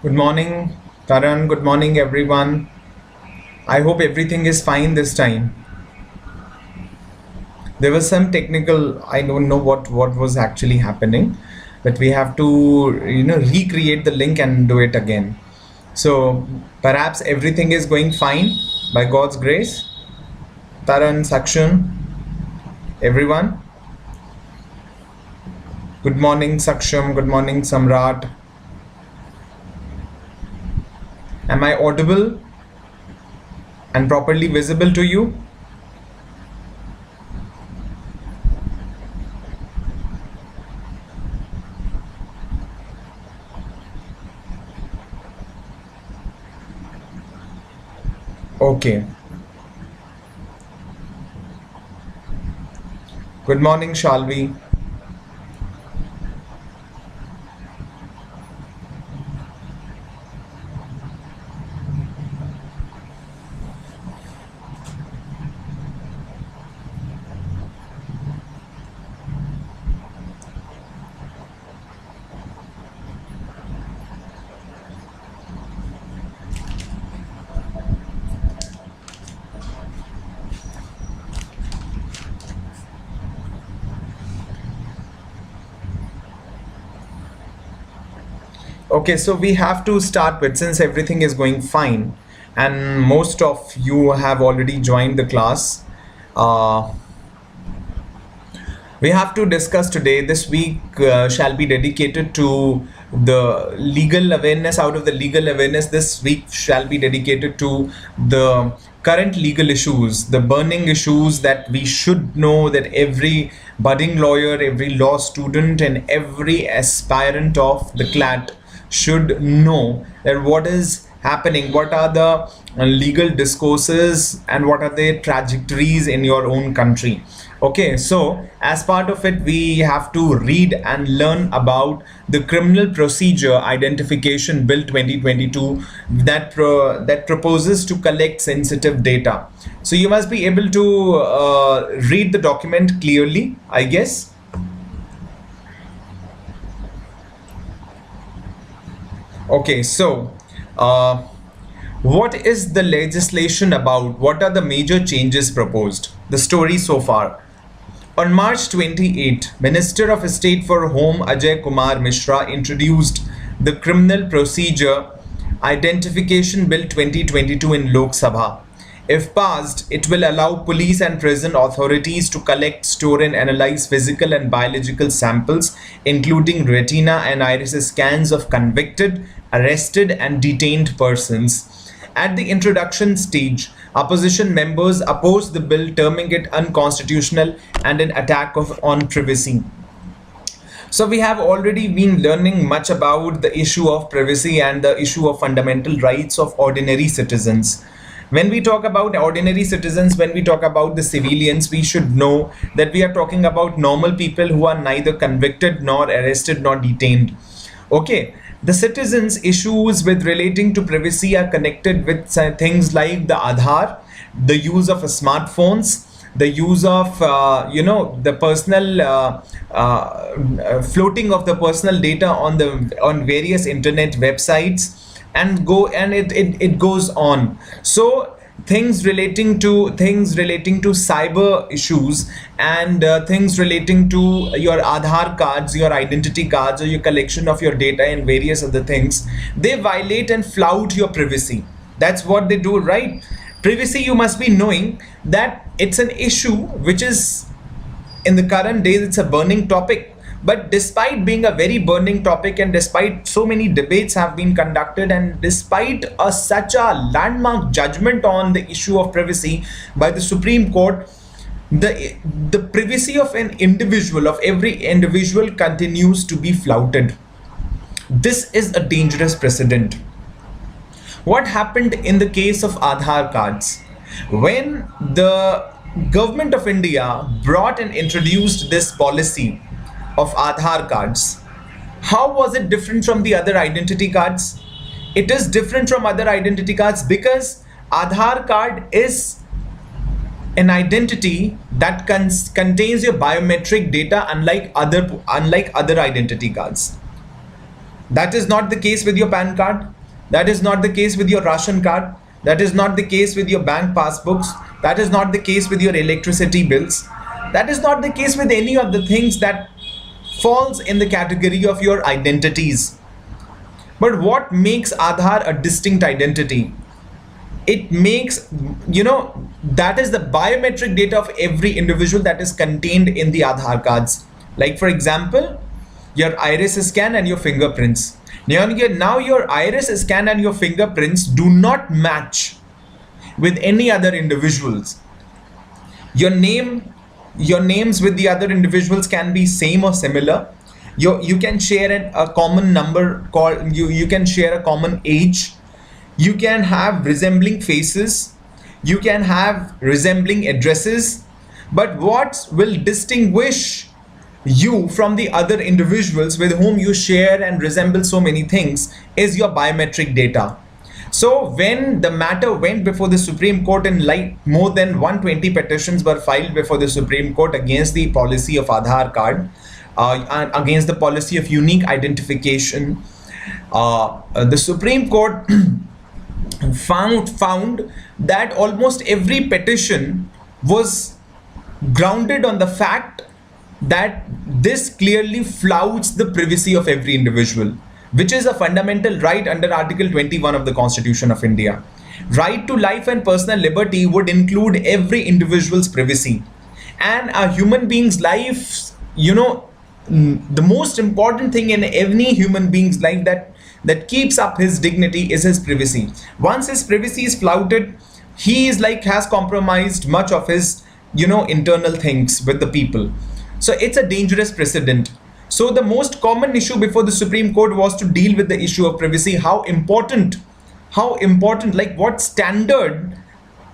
Good morning, Karan. Good morning, everyone. I hope everything is fine this time. There was some technical, I don't know what was actually happening, but we have to, recreate the link and do it again. So perhaps everything is going fine by God's grace. Taran, Saksham, everyone. Good morning, Saksham. Good morning, Samrat. Am I audible and properly visible to you? Okay. Good morning, Shalvi. Okay, so we have to start with, since everything is going fine and most of you have already joined the class, uh, we have to discuss today. This week shall be dedicated to the legal awareness. Out of the legal awareness, this week shall be dedicated to the current legal issues, the burning issues that we should know, that every budding lawyer, every law student, and every aspirant of the CLAT should know, that what is happening, what are the legal discourses and what are the trajectories in your own country. Okay, so as part of it, we have to read and learn about the Criminal Procedure Identification Bill 2022 that proposes to collect sensitive data. So you must be able to read the document clearly, I guess. Okay, so what is the legislation about? What are the major changes proposed? The story so far. On March 28, Minister of State for Home Ajay Kumar Mishra introduced the Criminal Procedure Identification Bill 2022 in Lok Sabha. If passed, it will allow police and prison authorities to collect, store and analyze physical and biological samples, including retina and iris scans of convicted, arrested and detained persons. At the introduction stage, opposition members opposed the bill, terming it unconstitutional and an attack on privacy. So we have already been learning much about the issue of privacy and the issue of fundamental rights of ordinary citizens. When we talk about ordinary citizens, when we talk about the civilians, we should know that we are talking about normal people who are neither convicted nor arrested nor detained. Okay, the citizens' issues with relating to privacy are connected with things like the Aadhaar, the use of smartphones, the use of the personal floating of the personal data on various internet websites, and it goes on. So things relating to cyber issues and things relating to your Aadhaar cards, your identity cards, or your collection of your data and various other things, they violate and flout your privacy. That's what they do, right? Privacy, you must be knowing that it's an issue which is, in the current days, it's a burning topic. But despite being a very burning topic, and despite so many debates have been conducted, and despite such a landmark judgment on the issue of privacy by the Supreme Court, the privacy of an individual, of every individual, continues to be flouted. This is a dangerous precedent. What happened in the case of Aadhaar cards? When the government of India brought and introduced this policy of Aadhaar cards, how was it different from the other identity cards? It is different from other identity cards because Aadhaar card is an identity that contains your biometric data, unlike other identity cards. That is not the case with your PAN card. That is not the case with your ration card. That is not the case with your bank passbooks. That is not the case with your electricity bills. That is not the case with any of the things that falls in the category of your identities. But what makes Aadhaar a distinct identity? It makes, that is the biometric data of every individual that is contained in the Aadhaar cards. Like for example, your iris scan and your fingerprints. Now your iris scan and your fingerprints do not match with any other individuals. Your names with the other individuals can be same or similar. You can share a common number, you can share a common age. You can have resembling faces. You can have resembling addresses. But what will distinguish you from the other individuals with whom you share and resemble so many things is your biometric data. So when the matter went before the Supreme Court, in more than 120 petitions were filed before the Supreme Court against the policy of Aadhaar card, against the policy of unique identification, the Supreme Court found that almost every petition was grounded on the fact that this clearly flouts the privacy of every individual, which is a fundamental right under Article 21 of the Constitution of India. Right to life and personal liberty would include every individual's privacy. And a human being's life, the most important thing in any human being's life that keeps up his dignity is his privacy. Once his privacy is flouted, he has compromised much of his, internal things with the people. So it's a dangerous precedent. So the most common issue before the Supreme Court was to deal with the issue of privacy. How important, what standard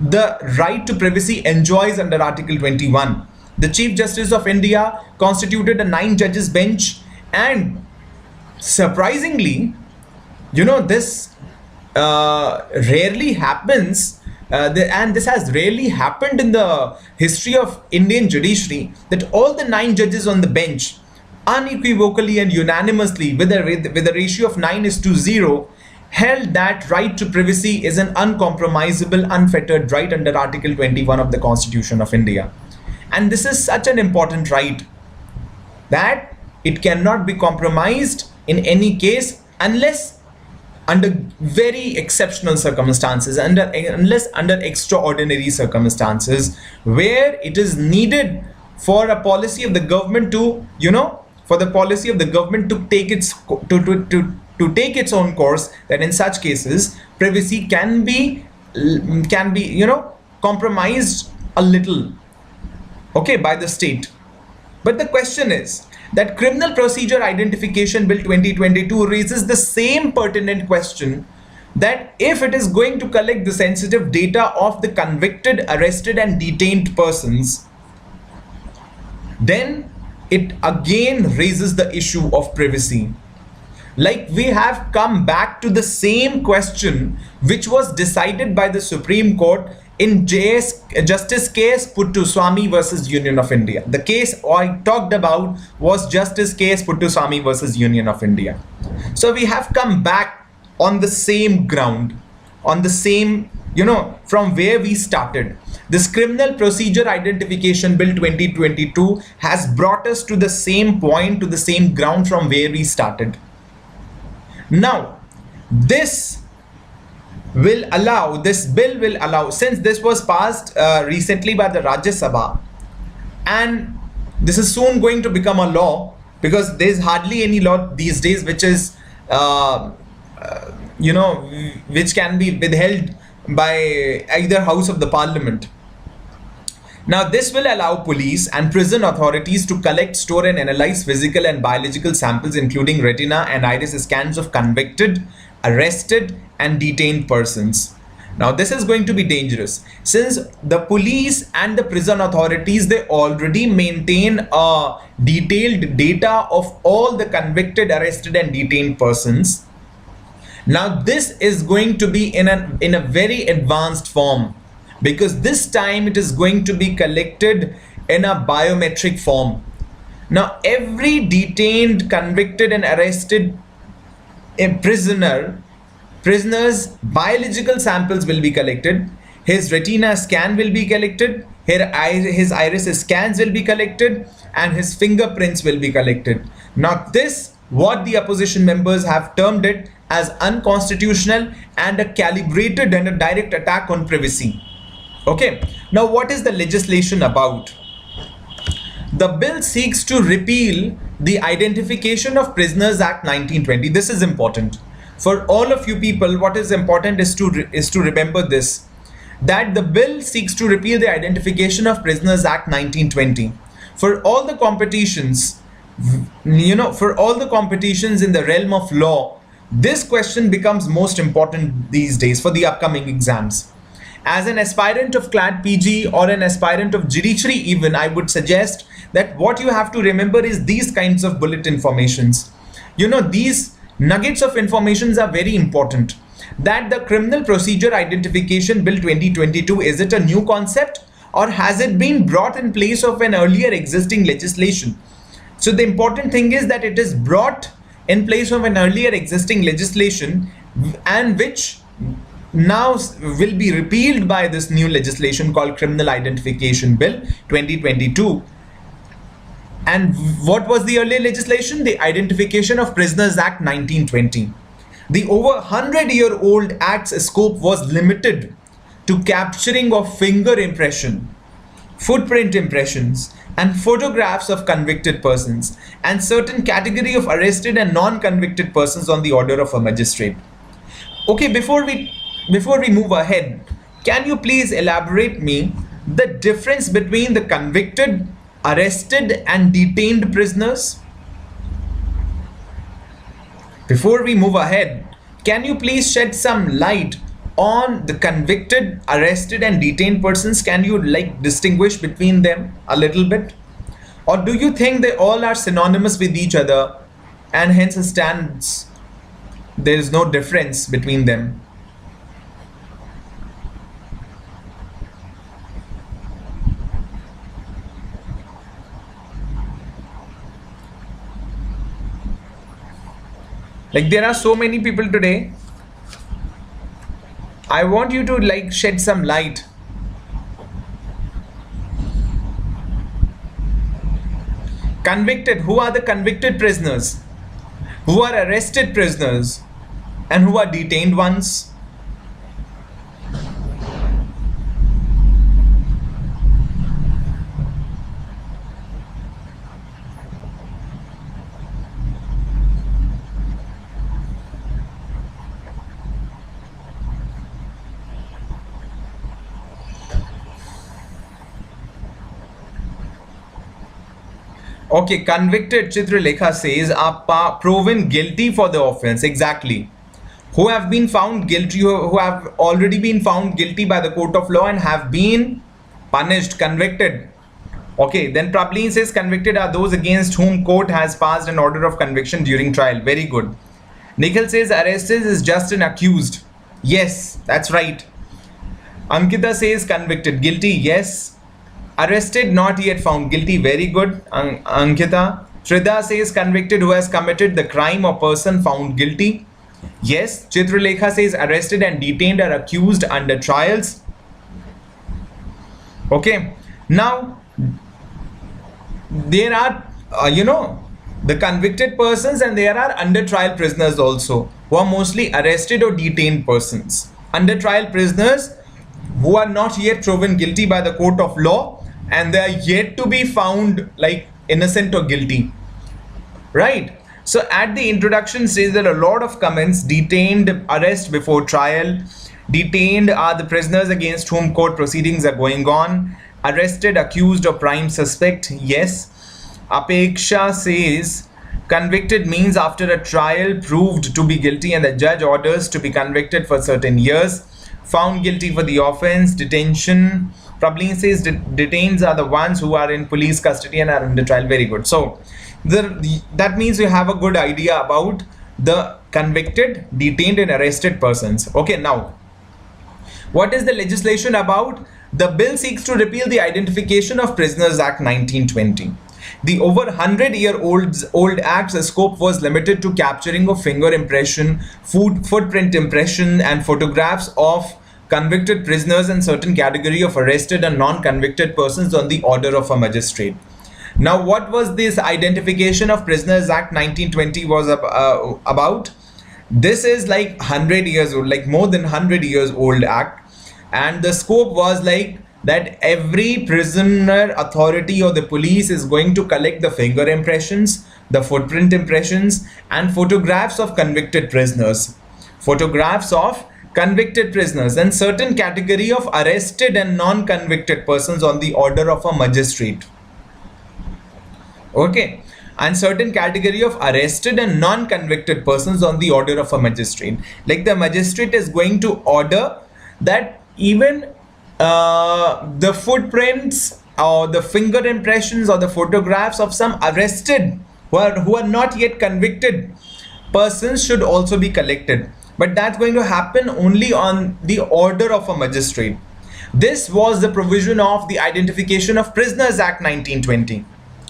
the right to privacy enjoys under Article 21. The Chief Justice of India constituted a 9 judges bench, and surprisingly, this rarely happens, and this has rarely happened in the history of Indian judiciary, that all the 9 judges on the bench unequivocally and unanimously with a ratio of 9:0 held that right to privacy is an uncompromisable, unfettered right under Article 21 of the Constitution of India. And this is such an important right that it cannot be compromised in any case unless under very exceptional circumstances, unless under extraordinary circumstances where it is needed for a policy of the government to, take its own course. That in such cases privacy can be compromised a little, by the state. But the question is that Criminal Procedure Identification Bill 2022 raises the same pertinent question, that if it is going to collect the sensitive data of the convicted, arrested and detained persons, then it again raises the issue of privacy. We have come back to the same question which was decided by the Supreme Court in Justice K.S. Puttaswamy versus Union of India. The case I talked about was Justice K.S. Puttaswamy versus Union of India. So we have come back on the same ground, on the same, from where we started. This Criminal Procedure Identification Bill 2022 has brought us to the same point, to the same ground from where we started. Now, this bill will allow, since this was passed recently by the Rajya Sabha, and this is soon going to become a law, because there's hardly any law these days which is, which can be withheld by either house of the parliament. Now, this will allow police and prison authorities to collect, store and analyze physical and biological samples, including retina and iris scans of convicted, arrested and detained persons. Now, this is going to be dangerous, since the police and the prison authorities, they already maintain a detailed data of all the convicted, arrested and detained persons. Now, this is going to be in a very advanced form, because this time it is going to be collected in a biometric form. Now, every detained, convicted and arrested a prisoner's biological samples will be collected, his retina scan will be collected, his iris scans will be collected, and his fingerprints will be collected. Now this, what the opposition members have termed it as unconstitutional and a calibrated and a direct attack on privacy. Okay, now what is the legislation about? The bill seeks to repeal the Identification of Prisoners Act 1920. This is important. For all of you people, what is important is to remember this, that the bill seeks to repeal the Identification of Prisoners Act 1920. For all the competitions, for all the competitions in the realm of law, this question becomes most important these days for the upcoming exams. As an aspirant of CLAT PG or an aspirant of judiciary even, I would suggest that what you have to remember is these kinds of bullet informations. These nuggets of informations are very important. That the Criminal Procedure Identification Bill 2022, is it a new concept or has it been brought in place of an earlier existing legislation? So the important thing is that it is brought in place of an earlier existing legislation, and which now will be repealed by this new legislation called Criminal Identification Bill 2022. And what was the earlier legislation? The Identification of Prisoners Act 1920. The over 100-year-old act's scope was limited to capturing of finger impression, footprint impressions, and photographs of convicted persons and certain category of arrested and non-convicted persons on the order of a magistrate. Okay, before we move ahead, can you please elaborate me the difference between the convicted, arrested, and detained prisoners? Before we move ahead, can you please shed some light on the convicted, arrested, and detained persons? Can you distinguish between them a little bit? Or do you think they all are synonymous with each other and hence there is no difference between them? There are so many people today. I want you to shed some light. Convicted, who are the convicted prisoners? Who are arrested prisoners? And who are detained ones? Okay, convicted, Chitralekha says, are proven guilty for the offense. Exactly. Who have been found guilty, who have already been found guilty by the court of law and have been punished, convicted. Okay, then Prableen says convicted are those against whom court has passed an order of conviction during trial. Very good. Nikhil says arrested is just an accused. Yes, that's right. Ankita says convicted, guilty. Yes. Arrested, not yet found guilty. Very good, Ankita. Shrida says convicted who has committed the crime or person found guilty. Yes. Chitralekha says arrested and detained are accused under trials. Okay. Now, there are, the convicted persons, and there are under trial prisoners also, who are mostly arrested or detained persons. Under trial prisoners who are not yet proven guilty by the court of law, and they are yet to be found innocent or guilty, right? So at the introduction stage, there are a lot of comments. Detained, arrest before trial. Detained are the prisoners against whom court proceedings are going on. Arrested, accused, or prime suspect. Yes. Apeksha says convicted means after a trial proved to be guilty and the judge orders to be convicted for certain years. Found guilty for the offense. Detention. Prableen says detained are the ones who are in police custody and are under trial. Very good. So that means you have a good idea about the convicted, detained, and arrested persons. Okay, now what is the legislation about? The bill seeks to repeal the Identification of Prisoners Act 1920. The over 100-year-old Act's scope was limited to capturing of finger impression, footprint impression, and photographs of convicted prisoners and certain category of arrested and non-convicted persons on the order of a magistrate. Now, what was this Identification of Prisoners Act 1920 was about? This is like 100 years old, like more than 100 years old act, and the scope was like that every prisoner authority or the police is going to collect the finger impressions, the footprint impressions, and photographs of convicted prisoners. Photographs of convicted prisoners and certain category of arrested and non-convicted persons on the order of a magistrate. Okay, and certain category of arrested and non-convicted persons on the order of a magistrate. Like the magistrate is going to order that even the footprints or the finger impressions or the photographs of some arrested who are not yet convicted persons should also be collected. But that's going to happen only on the order of a magistrate. This was the provision of the Identification of Prisoners Act 1920.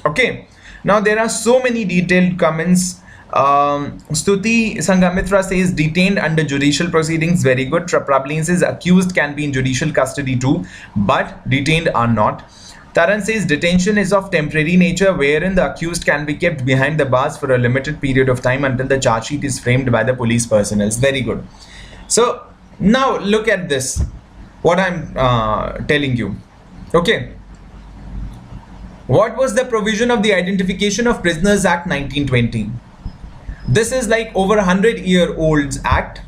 Okay. Now there are so many detailed comments. Stuti Sangamitra says detained under judicial proceedings, very good. Prablin says accused can be in judicial custody too, but detained are not. Taran says detention is of temporary nature, wherein the accused can be kept behind the bars for a limited period of time until the charge sheet is framed by the police personnel. Very good. So now look at this, what I'm telling you. Okay. What was the provision of the Identification of Prisoners Act 1920? This is like over 100-year-old act,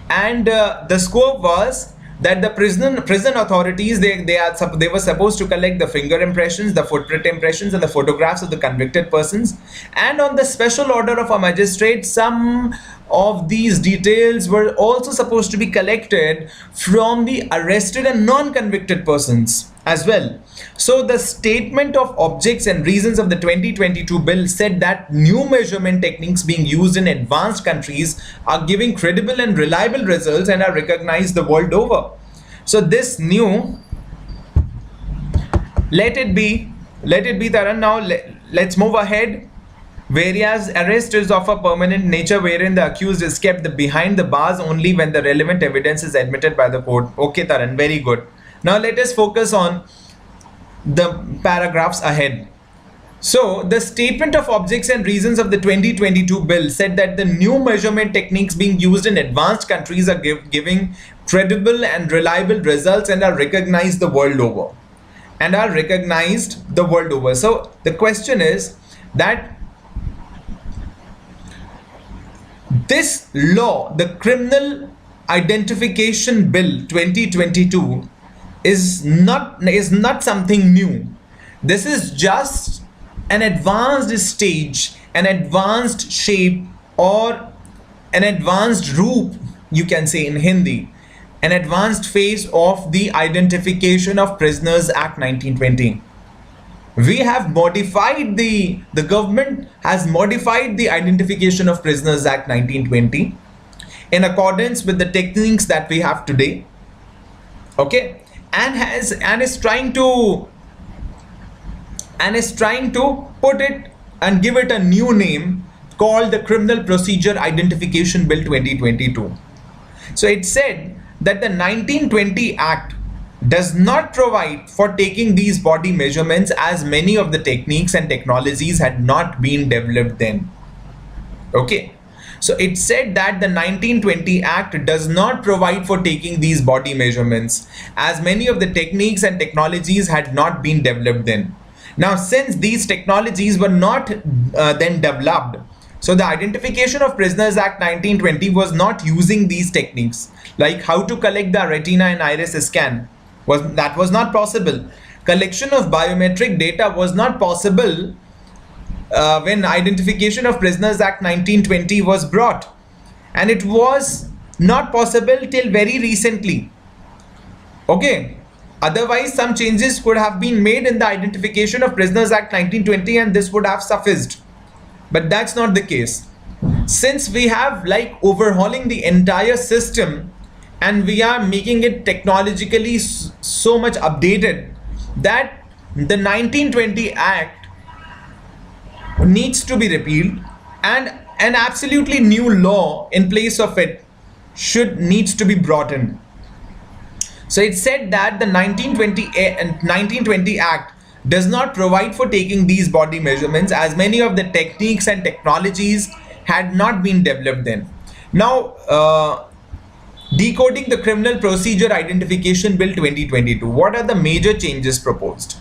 and the scope was that the prison authorities they were supposed to collect the finger impressions, the footprint impressions, and the photographs of the convicted persons, and on the special order of a magistrate, some of these details were also supposed to be collected from the arrested and non-convicted persons as well. So the statement of objects and reasons of the 2022 bill said that new measurement techniques being used in advanced countries are giving credible and reliable results and are recognized the world over. So this new, let it be Taran. Now let's move ahead. Whereas arrest is of a permanent nature, wherein the accused is kept behind the bars only when the relevant evidence is admitted by the court. Okay, Taran, very good. Now let us focus on the paragraphs ahead. So the statement of objects and reasons of the 2022 bill said that the new measurement techniques being used in advanced countries are giving credible and reliable results and are recognized the world over. So the question is that this law, the Criminal Identification Bill 2022, is not something new. This is just an advanced stage, an advanced shape, or an advanced roop, you can say in Hindi, an advanced phase of the Identification of Prisoners Act 1920. We have modified the government has modified the Identification of Prisoners Act 1920 in accordance with the techniques that we have today. Okay, and is trying to put it and give it a new name called the Criminal Procedure Identification Bill 2022. So it said that the 1920 Act does not provide for taking these body measurements, as many of the techniques and technologies had not been developed then. Okay, so it said that the 1920 Act does not provide for taking these body measurements, as many of the techniques and technologies had not been developed then. Now, since these technologies were not then developed, so the Identification of Prisoners Act 1920 was not using these techniques, like how to collect the retina and iris scan. That was not possible. Collection of biometric data was not possible when Identification of Prisoners Act 1920 was brought, and it was not possible till very recently. Okay, otherwise some changes could have been made in the Identification of Prisoners Act 1920 and this would have sufficed, but that's not the case. Since we have like overhauling the entire system and we are making it technologically so much updated that the 1920 Act needs to be repealed, and an absolutely new law in place of it needs to be brought in. So it said that the 1920 Act does not provide for taking these body measurements, as many of the techniques and technologies had not been developed then. Now, Decoding the Criminal Procedure Identification Bill 2022. What are the major changes proposed?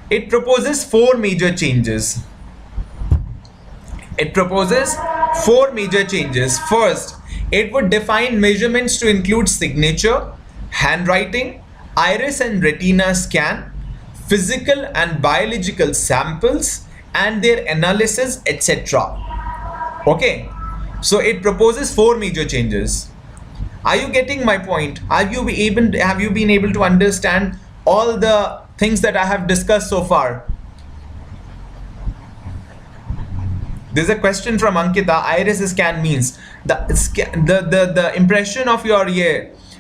It proposes four major changes. First, it would define measurements to include signature, handwriting, iris and retina scan, physical and biological samples, and their analysis, etc. Okay, so it proposes four major changes. Are you getting my point? Have you been able to understand all the things that I have discussed so far? There's a question from Ankita. Iris scan means the impression of your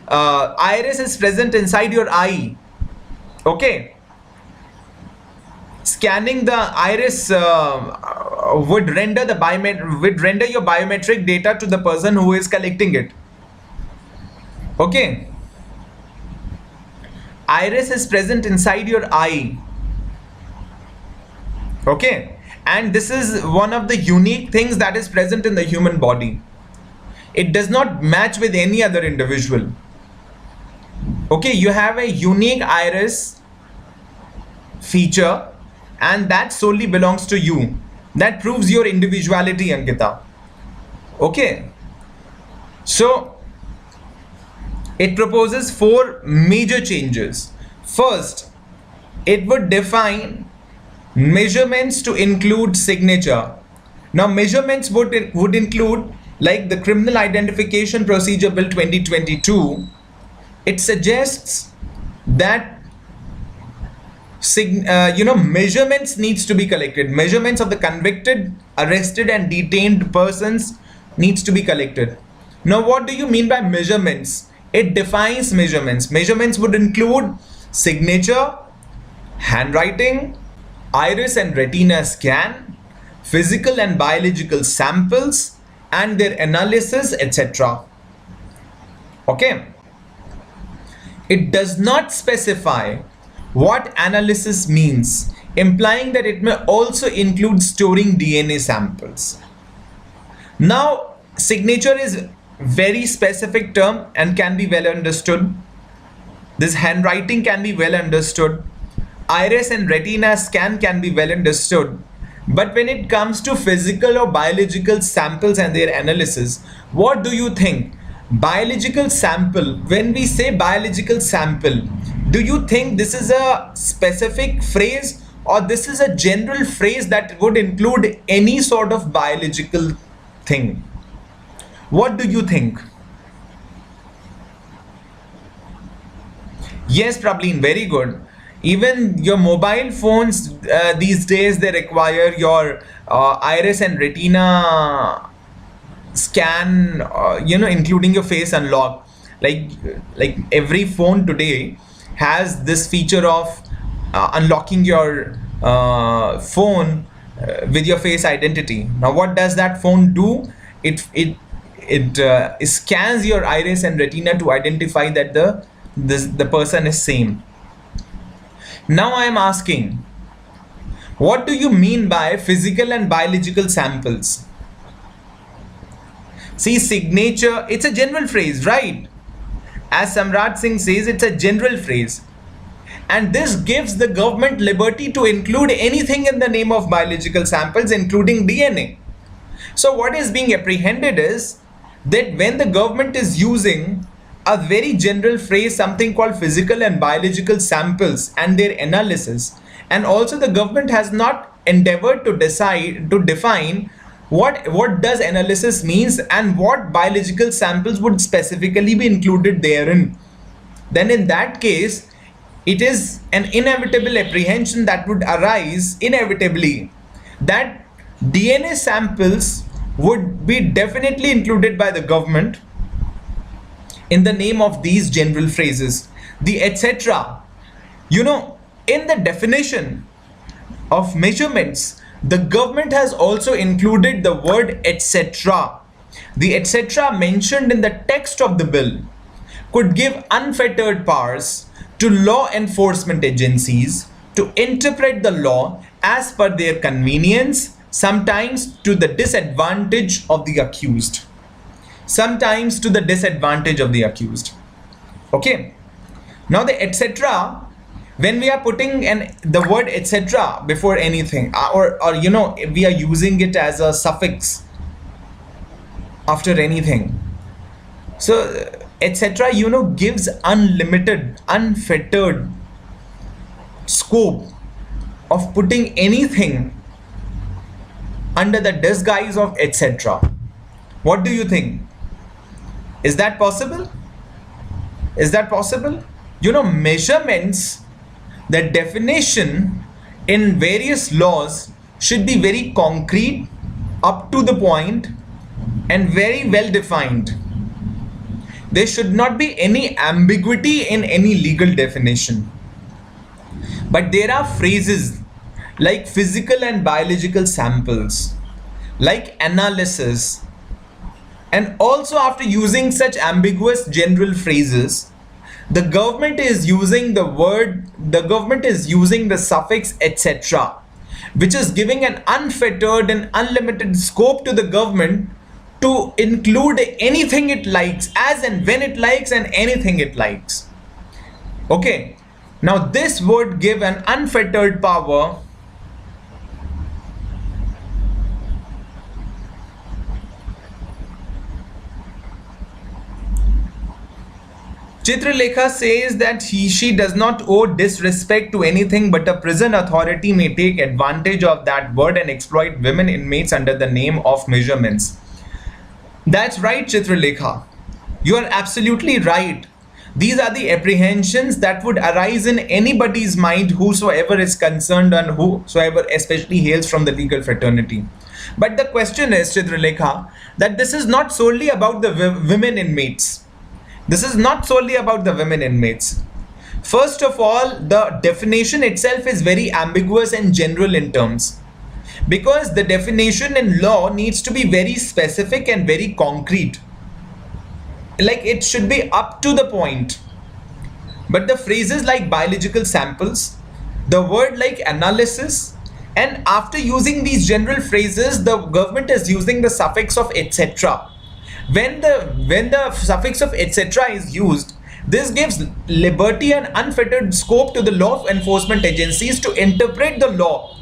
iris is present inside your eye. Okay. Scanning the iris would render your biometric data to the person who is collecting it. Okay. Iris is present inside your eye. Okay. And this is one of the unique things that is present in the human body. It does not match with any other individual. Okay, you have a unique iris feature, and that solely belongs to you. That proves your individuality, Ankita. Okay. So it proposes four major changes. First, it would define measurements to include signature. Now, measurements would include, like the Criminal Identification Procedure Bill 2022. It suggests that measurements needs to be collected. Measurements of the convicted, arrested, and detained persons needs to be collected. Now, what do you mean by measurements? It defines measurements. Measurements would include signature, handwriting, iris and retina scan, physical and biological samples, and their analysis, etc. Okay. It does not specify what analysis means, implying that it may also include storing DNA samples. Now, signature is very specific term and can be well understood. This handwriting can be well understood. Iris and retina scan can be well understood. But when it comes to physical or biological samples and their analysis, what do you think? Biological sample, when we say biological sample, do you think this is a specific phrase, or this is a general phrase that would include any sort of biological thing? What do you think? Yes, Prableen, very good. Even your mobile phones these days, they require your iris and retina scan, including your face unlock. Like every phone today has this feature of unlocking your phone with your face identity. Now, what does that phone do? It scans your iris and retina to identify that the person is sane. Now I am asking, what do you mean by physical and biological samples? See, signature, it's a general phrase, right? As Samrat Singh says, it's a general phrase. And this gives the government liberty to include anything in the name of biological samples, including DNA. So what is being apprehended is that when the government is using a very general phrase, something called physical and biological samples and their analysis, and also the government has not endeavored to define what does analysis means and what biological samples would specifically be included therein, then in that case it is an inevitable apprehension that would arise inevitably that DNA samples would be definitely included by the government in the name of these general phrases. The etc. In the definition of measurements, the government has also included the word etc. The etc. mentioned in the text of the bill could give unfettered powers to law enforcement agencies to interpret the law as per their convenience, sometimes to the disadvantage of the accused. Sometimes to the disadvantage of the accused. Okay. Now the etc., when we are putting the word etc. before anything, or we are using it as a suffix after anything. So etc. gives unlimited, unfettered scope of putting anything under the disguise of etc. What do you think? Is that possible? Is that possible? Measurements, the definition in various laws should be very concrete, up to the point, and very well defined. There should not be any ambiguity in any legal definition. But there are phrases like physical and biological samples, like analysis, and also after using such ambiguous general phrases, the government is using the suffix etc., which is giving an unfettered and unlimited scope to the government to include anything it likes, as and when it likes, and anything it likes. Okay, now this would give an unfettered power Chitralekha says that she does not owe disrespect to anything, but a prison authority may take advantage of that word and exploit women inmates under the name of measurements. That's right, Chitralekha. You are absolutely right. These are the apprehensions that would arise in anybody's mind, whosoever is concerned and whosoever especially hails from the legal fraternity. But the question is, Chitralekha, that this is not solely about the women inmates. This is not solely about the women inmates. First of all, the definition itself is very ambiguous and general in terms, because the definition in law needs to be very specific and very concrete. Like, it should be up to the point. But the phrases like biological samples, the word like analysis, and after using these general phrases, the government is using the suffix of etc. When the suffix of etc. is used, this gives liberty and unfettered scope to the law enforcement agencies to interpret the law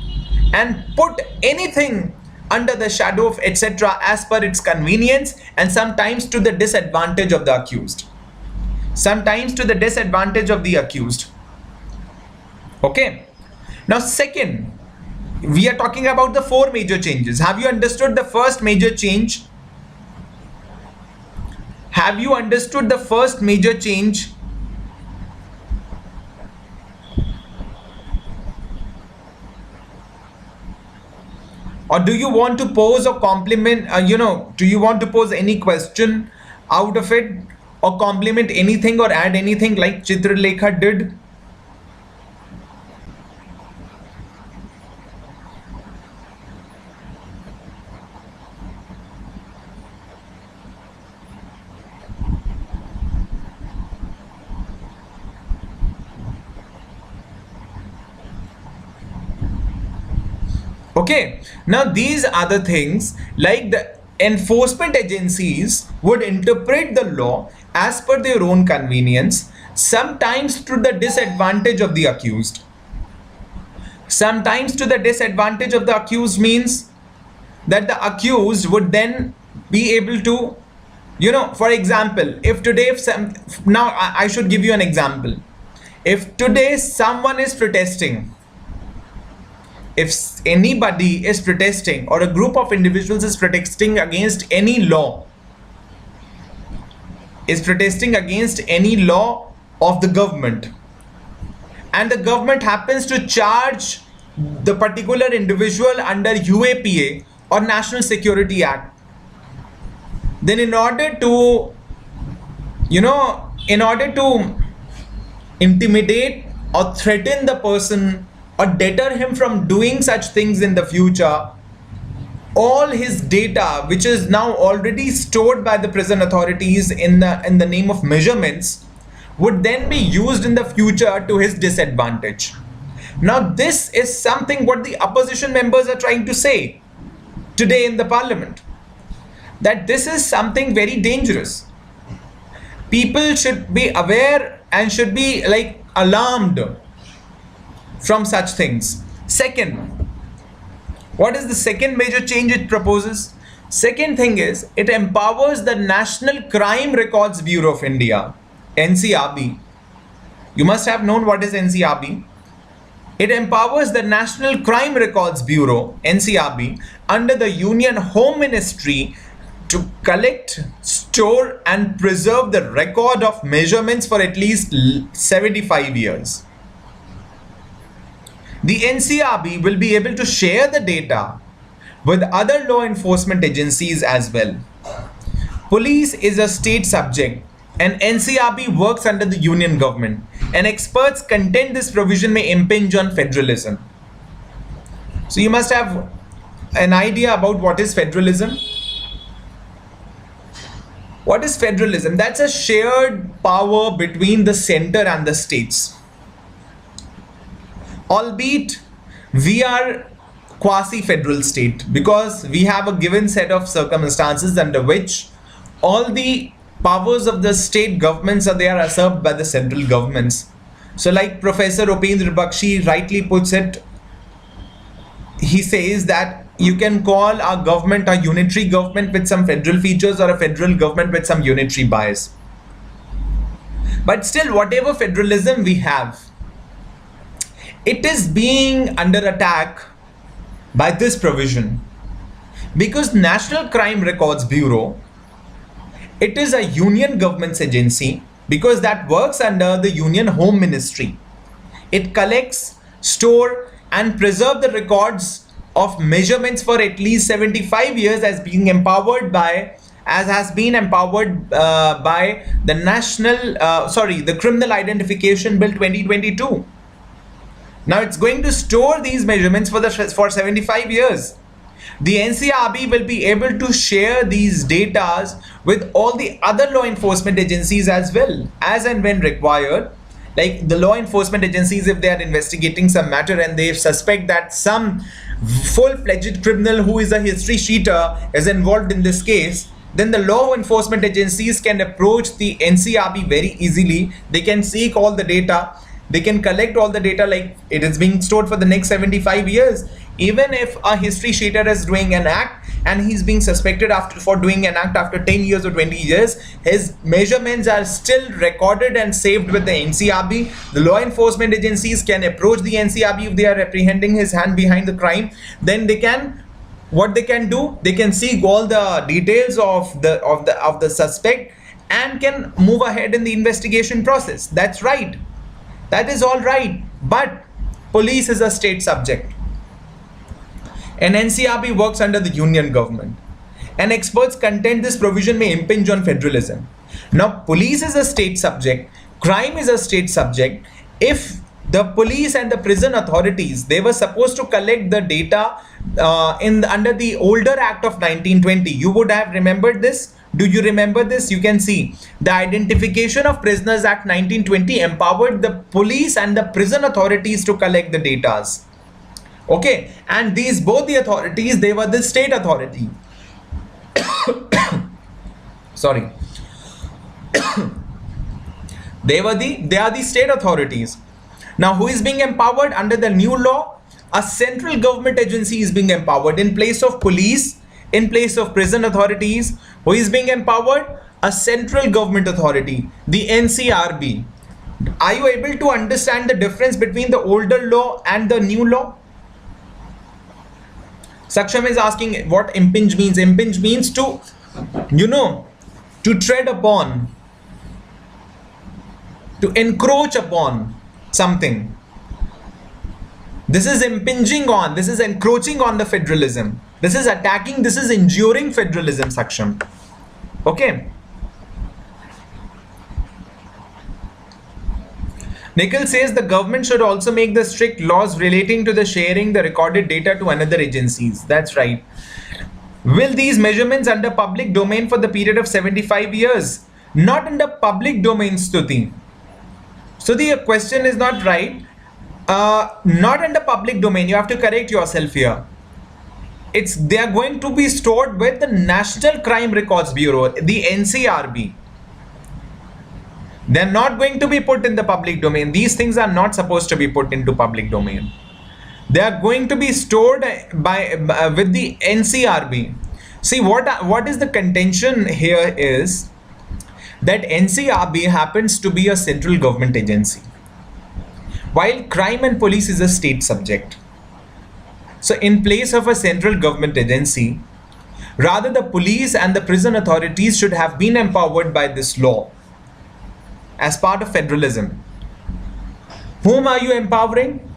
and put anything under the shadow of etc. as per its convenience, and sometimes to the disadvantage of the accused. Sometimes to the disadvantage of the accused. Okay. Now second, we are talking about the 4 major changes. Have you understood the first major change? Have you understood the first major change? Or do you want to pose a compliment, do you want to pose any question out of it, or compliment anything or add anything like Chitralekha did? Okay, now these are the things, like the enforcement agencies would interpret the law as per their own convenience, sometimes to the disadvantage of the accused. Sometimes to the disadvantage of the accused means that the accused would then be able to, for example, now I should give you an example. If today someone is protesting, if anybody is protesting, or a group of individuals is protesting against any law, of the government, and the government happens to charge the particular individual under UAPA or National Security Act, then in order to intimidate or threaten the person or deter him from doing such things in the future, all his data, which is now already stored by the prison authorities in the name of measurements, would then be used in the future to his disadvantage. Now this is something what the opposition members are trying to say today in the parliament, that this is something very dangerous. People should be aware and should be like alarmed from such things. Second, what is the second major change it proposes? Second thing is, it empowers the National Crime Records Bureau of India, NCRB. You must have known what is NCRB. It empowers the National Crime Records Bureau, NCRB, under the Union Home Ministry to collect, store and preserve the record of measurements for at least 75 years. The NCRB will be able to share the data with other law enforcement agencies as well. Police is a state subject and NCRB works under the union government, and experts contend this provision may impinge on federalism. So you must have an idea about what is federalism. What is federalism? That's a shared power between the center and the states. Albeit we are quasi-federal state because we have a given set of circumstances under which all the powers of the state governments they are usurped by the central governments. So like Professor Upendra Bakshi rightly puts it, he says that you can call our government a unitary government with some federal features or a federal government with some unitary bias. But still, whatever federalism we have, it is being under attack by this provision because National Crime Records Bureau, it is a union government's agency because that works under the Union Home Ministry. It collects, store and preserve the records of measurements for at least 75 years as being empowered by, as has been empowered by the the Criminal Identification Bill 2022. Now it's going to store these measurements for 75 years. The NCRB will be able to share these data with all the other law enforcement agencies as well, as and when required. Like the law enforcement agencies, if they are investigating some matter and they suspect that some full-fledged criminal who is a history cheater is involved in this case, then the law enforcement agencies can approach the NCRB very easily. They can seek all the data. They can collect all the data, like it is being stored for the next 75 years. Even if a history cheater is doing an act and he's being suspected for doing an act after 10 years or 20 years, his measurements are still recorded and saved with the NCRB. The law enforcement agencies can approach the NCRB if they are apprehending his hand behind the crime. Then they can, what they can do, they can seek all the details of the suspect and can move ahead in the investigation process. That's right. That is all right, but police is a state subject and NCRB works under the union government, and experts contend this provision may impinge on federalism. Now police is a state subject, crime is a state subject. If the police and the prison authorities, they were supposed to collect the data under the older Act of 1920, you would have remembered this. Do you remember this? You can see the Identification of Prisoners Act 1920 empowered the police and the prison authorities to collect the data. Okay, and these both the authorities, they were the state authority. Sorry. They are the state authorities. Now who is being empowered under the new law? A central government agency is being empowered in place of police, in place of prison authorities. Who is being empowered? A central government authority, the NCRB. Are you able to understand the difference between the older law and the new law? Saksham is asking what impinge means. Impinge means to, to tread upon, to encroach upon something. This is impinging on, this is encroaching on the federalism. This is attacking, this is injuring federalism, Saksham. Okay. Nikhil says the government should also make the strict laws relating to the sharing the recorded data to another agencies. That's right. Will these measurements under public domain for the period of 75 years? Not under public domain, Stuti. Stuti, your question is not right. Not under public domain. You have to correct yourself here. They are going to be stored with the National Crime Records Bureau, the NCRB. They're not going to be put in the public domain. These things are not supposed to be put into public domain. They are going to be stored with the NCRB. See, what is the contention here is that NCRB happens to be a central government agency, while crime and police is a state subject. So in place of a central government agency, rather the police and the prison authorities should have been empowered by this law as part of federalism. Whom are you empowering?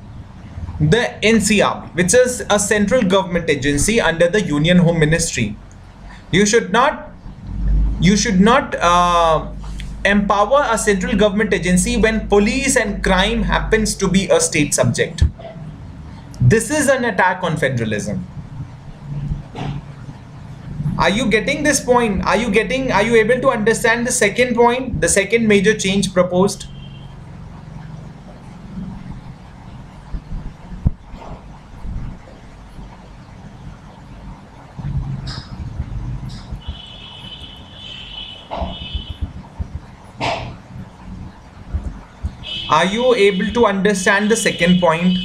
The NCRB, which is a central government agency under the Union Home Ministry. You should not empower a central government agency when police and crime happens to be a state subject. This is an attack on federalism. Are you getting this point? Are you able to understand the second point, the second major change proposed? Are you able to understand the second point?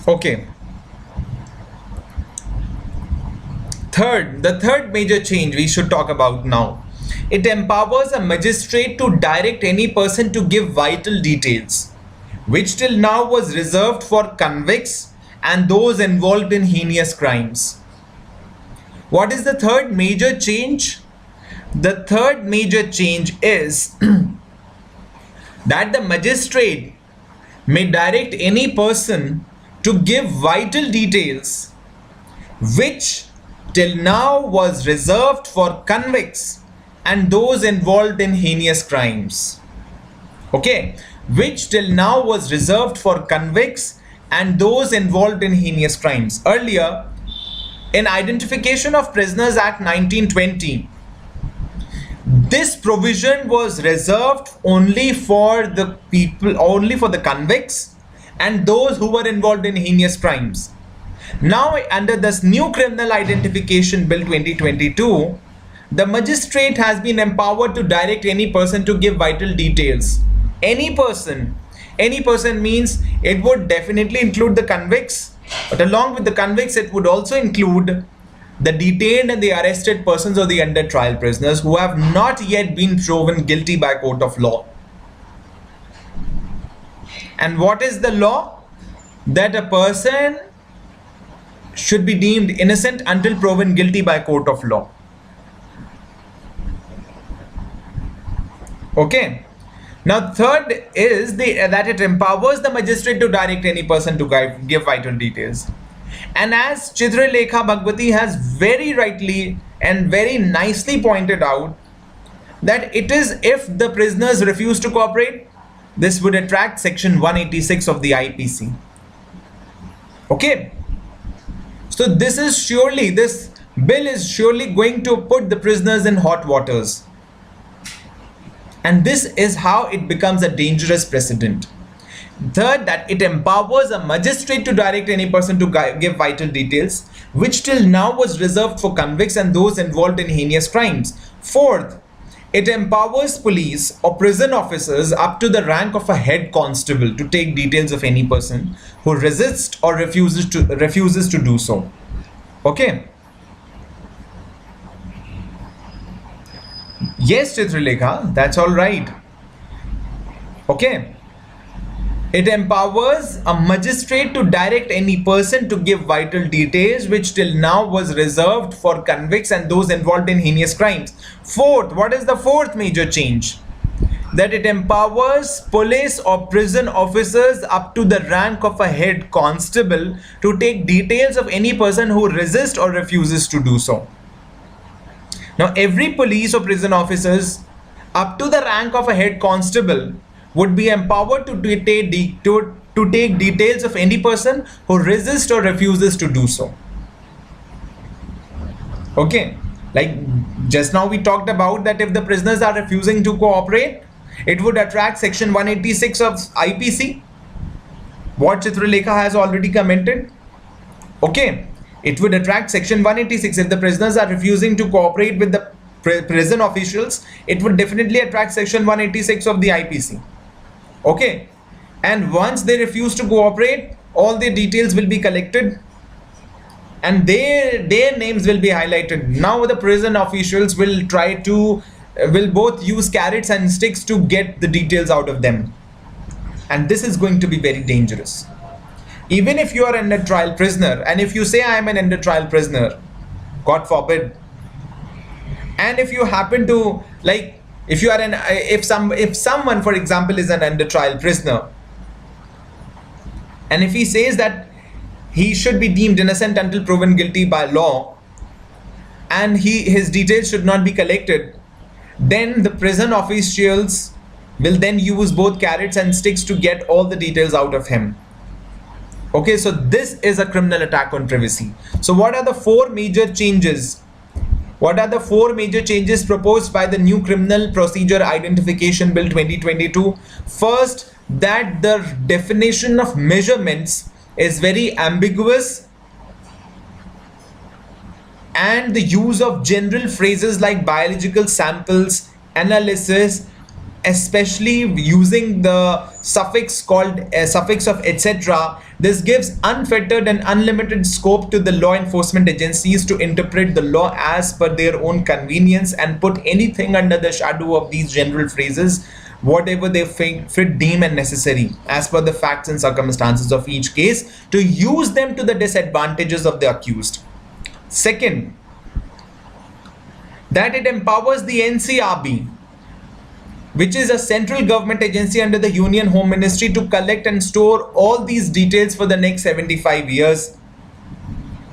Okay. The third major change we should talk about now. It empowers a magistrate to direct any person to give vital details, which till now was reserved for convicts and those involved in heinous crimes. What is the third major change? The third major change is that the magistrate may direct any person to give vital details, which till now was reserved for convicts and those involved in heinous crimes. Okay, which till now was reserved for convicts and those involved in heinous crimes. Earlier, in Identification of Prisoners Act 1920, this provision was reserved only for the convicts and those who were involved in heinous crimes. Now, under this new Criminal Identification Bill 2022, the magistrate has been empowered to direct any person to give vital details. Any person means it would definitely include the convicts, but along with the convicts, it would also include the detained and the arrested persons or the under trial prisoners who have not yet been proven guilty by court of law. And what is the law? That a person should be deemed innocent until proven guilty by court of law. Okay. Now, third is that it empowers the magistrate to direct any person to give vital details. And as Chitralekha Bhagwati has very rightly and very nicely pointed out, that it is if the prisoners refuse to cooperate, this would attract section 186 of the IPC. Okay. So this bill is surely going to put the prisoners in hot waters. And this is how it becomes a dangerous precedent. Third, that it empowers a magistrate to direct any person to give vital details, which till now was reserved for convicts and those involved in heinous crimes. Fourth, it empowers police or prison officers up to the rank of a head constable to take details of any person who resists or refuses to do so. Okay. Yes, Chitralekha, that's all right. Okay. It empowers a magistrate to direct any person to give vital details which till now was reserved for convicts and those involved in heinous crimes. Fourth, what is the fourth major change? That it empowers police or prison officers up to the rank of a head constable to take details of any person who resists or refuses to do so. Now, every police or prison officers up to the rank of a head constable would be empowered to take details of any person who resists or refuses to do so. Okay, like just now we talked about that if the prisoners are refusing to cooperate, it would attract section 186 of IPC, what Chitralekha has already commented. Okay, it would attract section 186 if the prisoners are refusing to cooperate with the prison officials. It would definitely attract section 186 of the IPC. Okay, and once they refuse to cooperate, all their details will be collected and their names will be highlighted. Now the prison officials will will both use carrots and sticks to get the details out of them, and this is going to be very dangerous. Even if you are an under trial prisoner, and if you say I am an under trial prisoner, God forbid, and if you happen to, like, if you are if someone, for example, is an under trial prisoner, and if he says that he should be deemed innocent until proven guilty by law, and his details should not be collected, then the prison officials will then use both carrots and sticks to get all the details out of him. Okay, so this is a criminal attack on privacy. So what are the four major changes? What are the four major changes proposed by the new Criminal Procedure Identification Bill 2022? First, that the definition of measurements is very ambiguous, and the use of general phrases like biological samples, analysis, especially using the suffix called suffix of etc. This gives unfettered and unlimited scope to the law enforcement agencies to interpret the law as per their own convenience and put anything under the shadow of these general phrases, whatever they deem and necessary as per the facts and circumstances of each case, to use them to the disadvantages of the accused. Second, that it empowers the NCRB, which is a central government agency under the Union Home Ministry, to collect and store all these details for the next 75 years.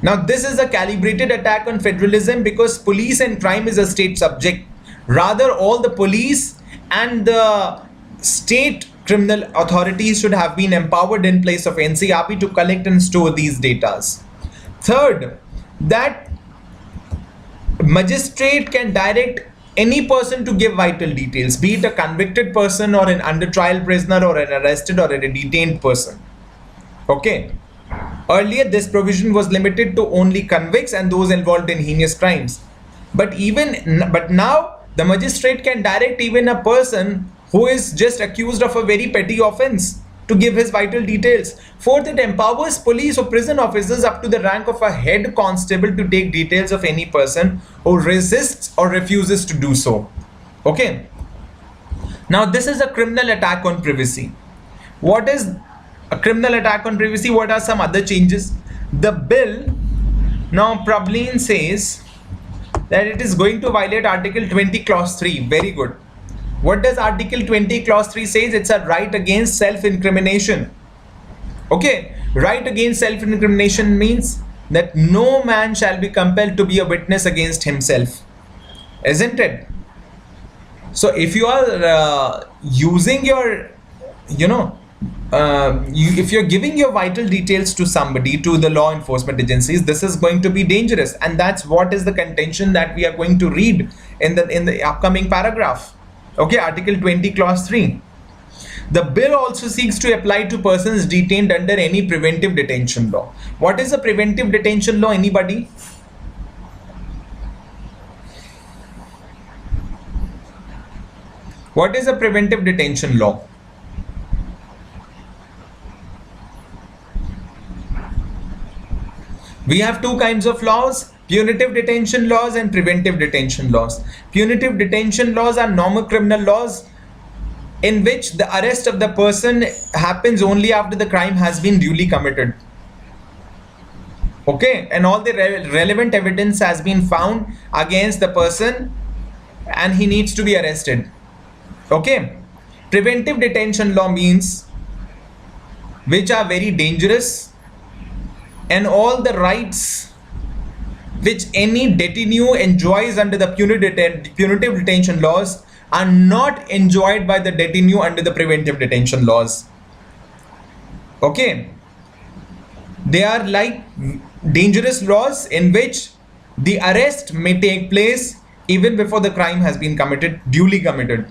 Now, this is a calibrated attack on federalism because police and crime is a state subject. Rather, all the police and the state criminal authorities should have been empowered in place of NCRB to collect and store these data. Third, that magistrate can direct any person to give vital details, be it a convicted person or an under trial prisoner or an arrested or a detained person. Okay. Earlier, this provision was limited to only convicts and those involved in heinous crimes. But now the magistrate can direct even a person who is just accused of a very petty offense to give his vital details. Fourth, it empowers police or prison officers up to the rank of a head constable to take details of any person who resists or refuses to do so. Okay. Now, this is a criminal attack on privacy. What is a criminal attack on privacy? What are some other changes? The bill, now Prableen says that it is going to violate Article 20 Clause 3. Very good. What does Article 20 Clause 3 says? It's a right against self-incrimination. Okay, right against self-incrimination means that no man shall be compelled to be a witness against himself, isn't it? So if you are using your, if you're giving your vital details to somebody, to the law enforcement agencies, this is going to be dangerous, and that's what is the contention that we are going to read in the upcoming paragraph. Okay, Article 20 Clause 3. The bill also seeks to apply to persons detained under any preventive detention law. What is a preventive detention law? Anybody? What is a preventive detention law? We have two kinds of laws: punitive detention laws and preventive detention laws. Punitive detention laws are normal criminal laws in which the arrest of the person happens only after the crime has been duly committed. Okay, and all the relevant evidence has been found against the person and he needs to be arrested. Okay, preventive detention law means which are very dangerous, and all the rights which any detainee enjoys under the punitive detention laws are not enjoyed by the detainee under the preventive detention laws. Okay, they are like dangerous laws in which the arrest may take place even before the crime has been committed, duly committed.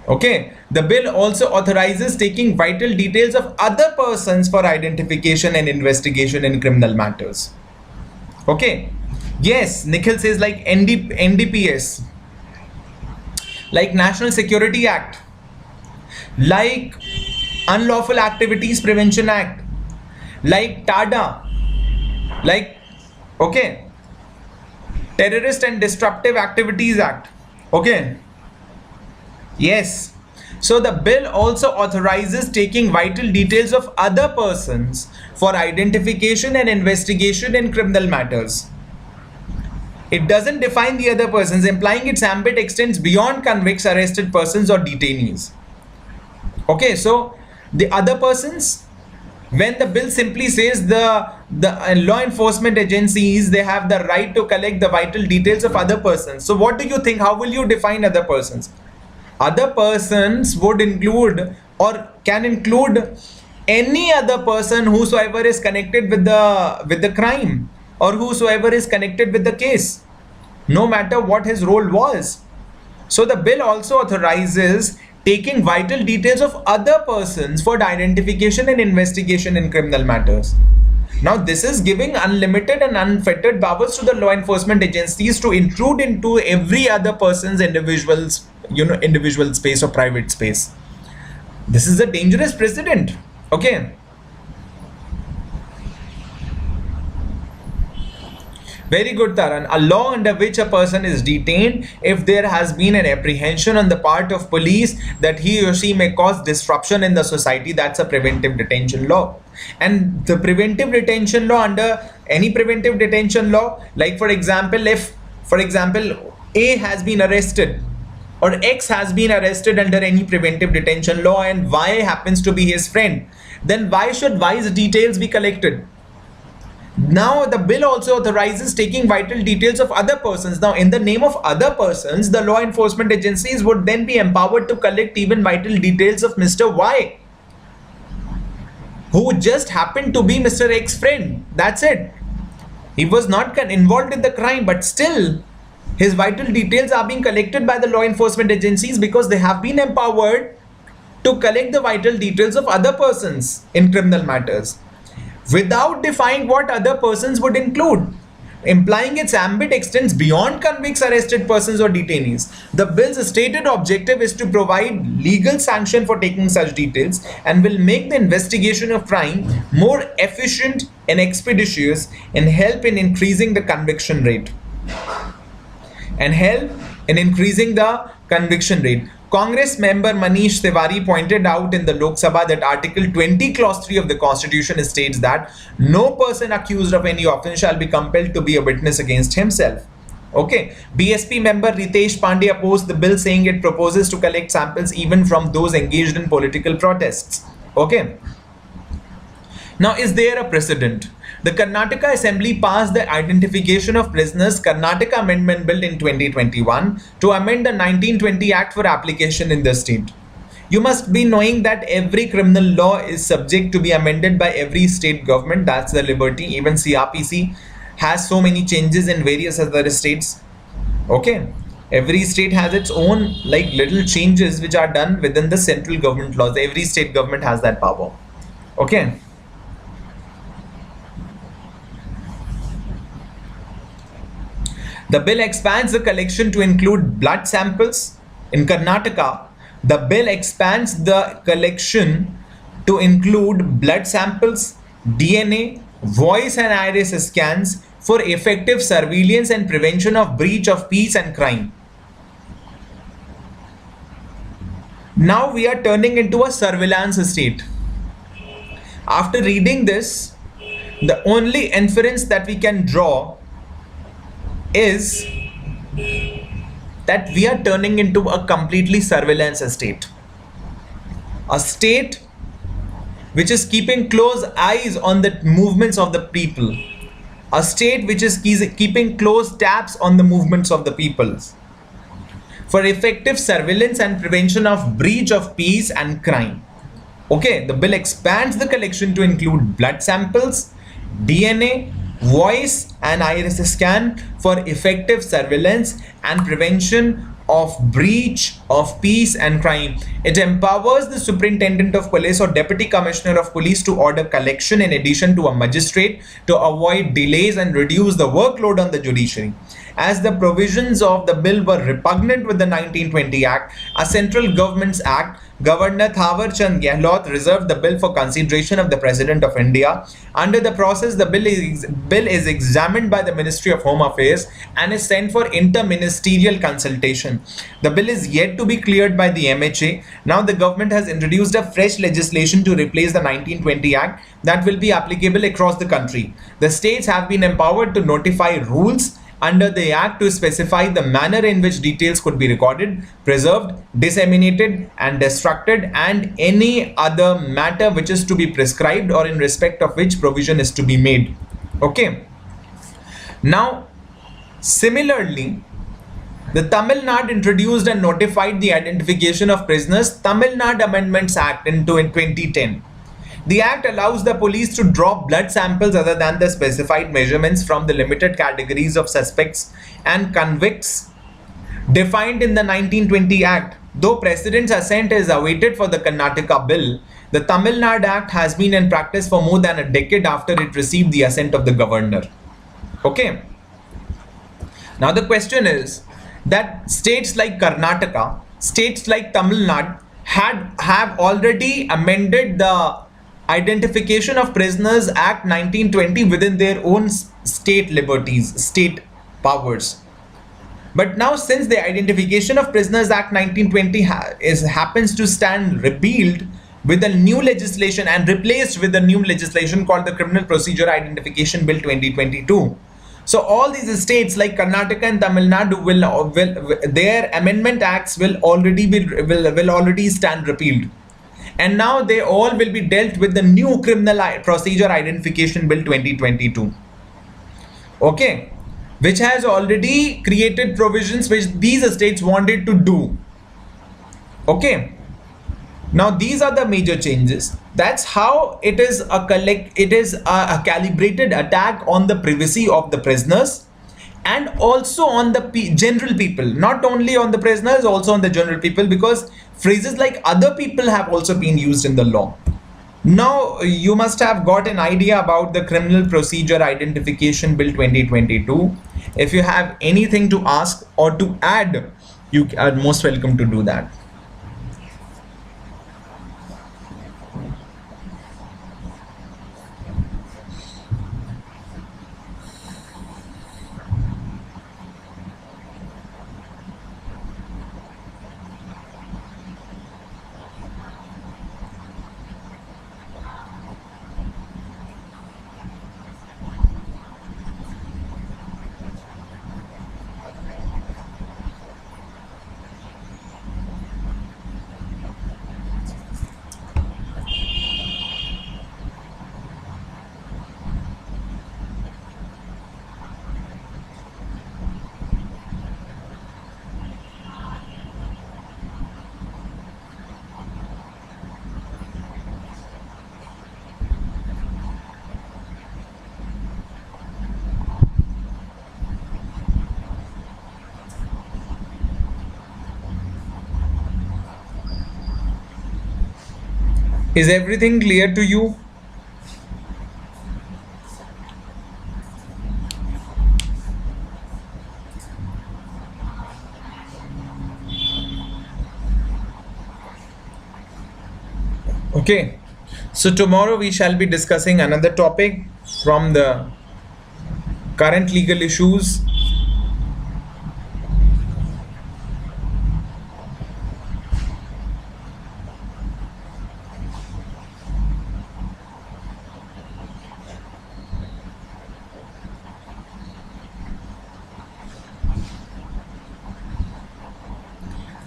Okay, the bill also authorizes taking vital details of other persons for identification and investigation in criminal matters. Okay, yes, Nikhil says like NDPS, like National Security Act, like Unlawful Activities Prevention Act, like TADA, like, okay, Terrorist and Disruptive Activities Act. Okay, yes, so the bill also authorizes taking vital details of other persons for identification and investigation in criminal matters. It doesn't define the other persons, implying its ambit extends beyond convicts, arrested persons, or detainees. Okay, so the other persons, when the bill simply says the law enforcement agencies, they have the right to collect the vital details of other persons. So what do you think? How will you define other persons? Other persons would include or can include any other person whosoever is connected with the crime or whosoever is connected with the case, no matter what his role was. So the bill also authorizes taking vital details of other persons for identification and investigation in criminal matters. Now this is giving unlimited and unfettered powers to the law enforcement agencies to intrude into every other person's individual space or private space. This is a dangerous precedent. Okay, very good, Taran. A law under which a person is detained if there has been an apprehension on the part of police that he or she may cause disruption in the society, that's a preventive detention law. And the preventive detention law, under any preventive detention law, like for example, if A has been arrested or X has been arrested under any preventive detention law and Y happens to be his friend, then why should Y's details be collected? Now the bill also authorizes taking vital details of other persons. Now in the name of other persons, the law enforcement agencies would then be empowered to collect even vital details of Mr. Y, who just happened to be Mr. X's friend. That's it. He was not involved in the crime, but still his vital details are being collected by the law enforcement agencies because they have been empowered to collect the vital details of other persons in criminal matters, without defining what other persons would include, implying its ambit extends beyond convicts, arrested persons, or detainees. The bill's stated objective is to provide legal sanction for taking such details and will make the investigation of crime more efficient and expeditious and help in increasing the conviction rate. Congress member Manish Tiwari pointed out in the Lok Sabha that Article 20 Clause 3 of the Constitution states that no person accused of any offence shall be compelled to be a witness against himself. Okay, BSP member Ritesh Pandey opposed the bill, saying it proposes to collect samples even from those engaged in political protests. Okay, now is there a precedent? The Karnataka Assembly passed the Identification of Prisoners Karnataka Amendment Bill in 2021 to amend the 1920 Act for application in the state. You must be knowing that every criminal law is subject to be amended by every state government. That's the liberty. Even CRPC has so many changes in various other states. Okay, every state has its own like little changes which are done within the central government laws. Every state government has that power. Okay. The bill expands the collection to include blood samples. In Karnataka, the bill expands the collection to include blood samples, DNA, voice and iris scans for effective surveillance and prevention of breach of peace and crime. Now we are turning into a surveillance state. After reading this, the only inference that we can draw is that we are turning into a completely surveillance state. A state which is keeping close eyes on the movements of the people. A state which is keeping close tabs on the movements of the peoples. For effective surveillance and prevention of breach of peace and crime. Okay, the bill expands the collection to include blood samples, DNA, voice and iris scan for effective surveillance and prevention of breach of peace and crime. It empowers the superintendent of police or deputy commissioner of police to order collection in addition to a magistrate to avoid delays and reduce the workload on the judiciary. As the provisions of the bill were repugnant with the 1920 Act, a central government's act, Governor Thawar Chand Gehlot reserved the bill for consideration of the President of India. Under the process, the bill is examined by the Ministry of Home Affairs and is sent for interministerial consultation. The bill is yet to be cleared by the MHA. Now the government has introduced a fresh legislation to replace the 1920 Act that will be applicable across the country. The states have been empowered to notify rules under the Act to specify the manner in which details could be recorded, preserved, disseminated and destructed, and any other matter which is to be prescribed or in respect of which provision is to be made. Okay. Now, similarly, the Tamil Nadu introduced and notified the identification of prisoners Tamil Nadu Amendments Act in 2010. The act allows the police to draw blood samples other than the specified measurements from the limited categories of suspects and convicts defined in the 1920 Act. Though President's assent is awaited for the Karnataka bill, the Tamil Nadu Act has been in practice for more than a decade after it received the assent of the governor. Okay. Now the question is that states like Karnataka, states like Tamil Nadu have already amended the Identification of Prisoners Act 1920 within their own state liberties, state powers. But now, since the Identification of Prisoners Act 1920 happens to stand repealed with a new legislation and replaced with a new legislation called the Criminal Procedure Identification Bill 2022. So all these states like Karnataka and Tamil Nadu will their amendment acts will already stand repealed. And now they all will be dealt with the new Criminal Procedure Identification Bill 2022. Okay, which has already created provisions which these states wanted to do. Okay, now these are the major changes. That's how it is a calibrated attack on the privacy of the prisoners and also on the general people, not only on the prisoners, also on the general people, because phrases like other people have also been used in the law. Now you must have got an idea about the Criminal Procedure Identification Bill 2022. If you have anything to ask or to add, you are most welcome to do that. Is everything clear to you? Okay, so tomorrow we shall be discussing another topic from the current legal issues.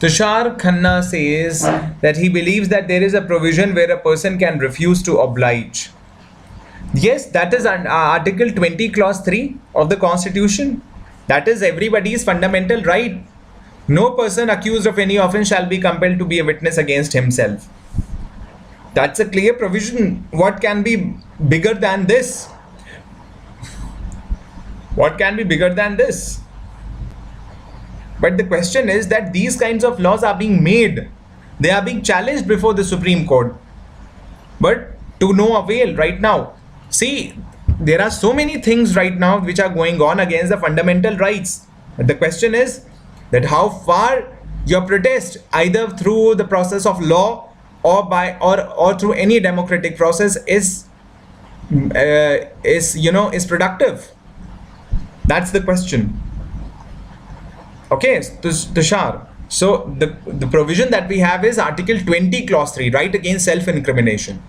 Tushar Khanna says that he believes that there is a provision where a person can refuse to oblige. Yes, that is Article 20, Clause 3 of the Constitution. That is everybody's fundamental right. No person accused of any offense shall be compelled to be a witness against himself. That's a clear provision. What can be bigger than this? What can be bigger than this? But the question is that these kinds of laws are being made. They are being challenged before the Supreme Court. But to no avail right now. See, there are so many things right now which are going on against the fundamental rights. But the question is that how far your protest, either through the process of law or by or through any democratic process, is productive. That's the question. Okay, Tushar. So the provision that we have is Article 20, Clause 3, right against self-incrimination.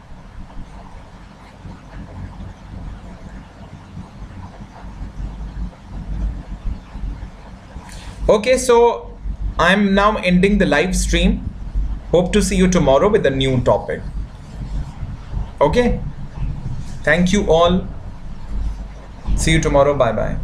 Okay, so I'm now ending the live stream. Hope to see you tomorrow with a new topic. Okay, thank you all. See you tomorrow. Bye bye.